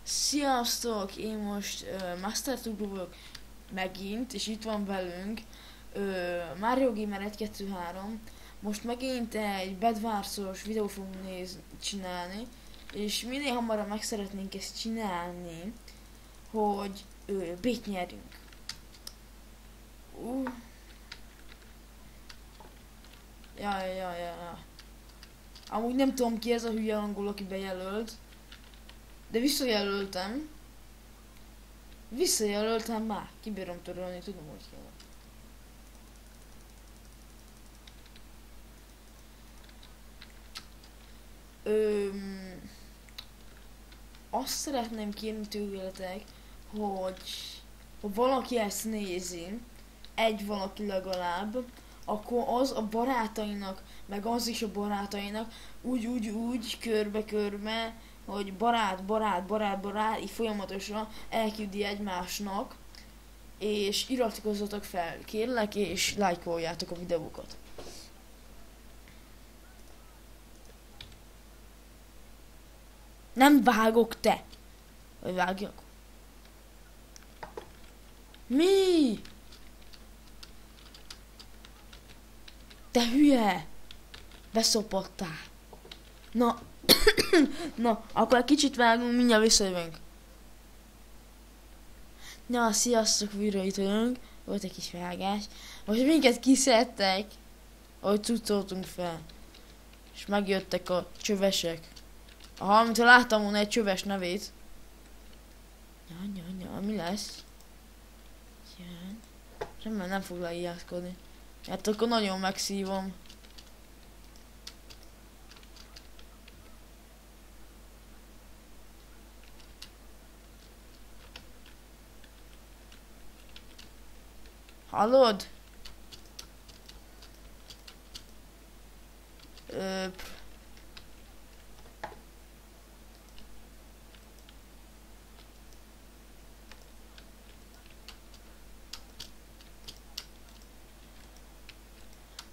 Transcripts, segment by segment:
Sziasztok! Én most Master Tugru vagyok megint, és itt van velünk Mario Gamer 1-2-3. Most megint egy Bedwars-os videót fogunk csinálni, és minél hamarabb meg szeretnénk ezt csinálni, hogy B-t nyerjünk. Ja. Amúgy nem tudom ki ez a hülye angol, aki bejelölt. De visszajelöltem már. Kibírom törölni, tudom, hogy kell. Azt szeretném kérni tőletek, hogy ha valaki ezt nézi, egy valaki legalább, akkor az a barátainak, meg az is a barátainak úgy körbe-körbe, hogy barát, így folyamatosan elküldi egymásnak, és iratkozzatok fel, kérlek, és lájkoljátok a videókat. Nem vágok, te! Vagy vágjak? Mi? Te hülye! Beszopottál. Na, na, akkor egy kicsit vágunk, mindjárt visszajövünk. Na, sziasztok, újra itt vagyunk. Volt egy kis vágás. Most minket kiszedtek, ahogy cuccoltunk fel. És megjöttek a csövesek. Aha, mintha láttam volna egy csöves nevét. Ja, mi lesz? Jön. Remélem nem fog leijátszkodni. Hát akkor nagyon megszívom. Hallod?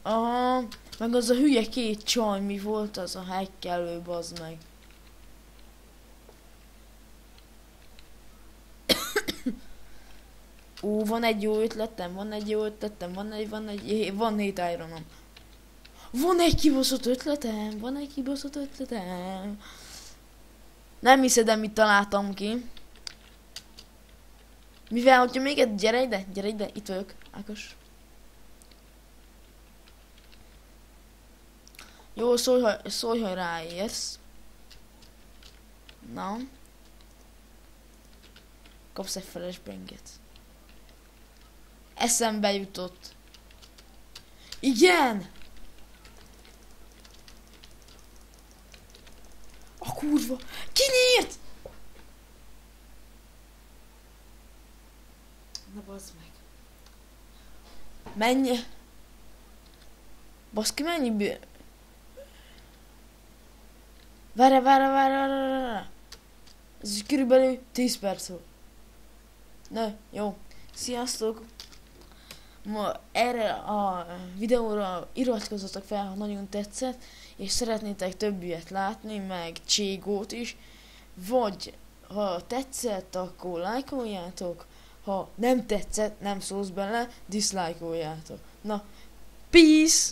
Aha, meg az a hülye két csaj, mi volt az a hackelő, bazd meg. Van egy jó ötletem, van 7 ironom. Van egy kibaszott ötletem, Nem hiszed, mit találtam ki. Mivel, hogyha még egy, gyere ide, itt vagyok, Ákos. Jó, szólj, ha ráérsz. Na. Kapsz egy flashbanget. Eszembe jutott. Igen! A kurva! Ki nyírt? Na bazd meg. Mennyi? Baszki, mennyi Várj. Ez körülbelül 10 perc volt. Na, jó. Sziasztok! Ma erre a videóra iratkozzatok fel, ha nagyon tetszett, és szeretnétek több ilyet látni, meg Cségót is. Vagy, ha tetszett, akkor lájkoljátok, ha nem tetszett, nem szólsz bele, diszlájkoljátok. Na, peace!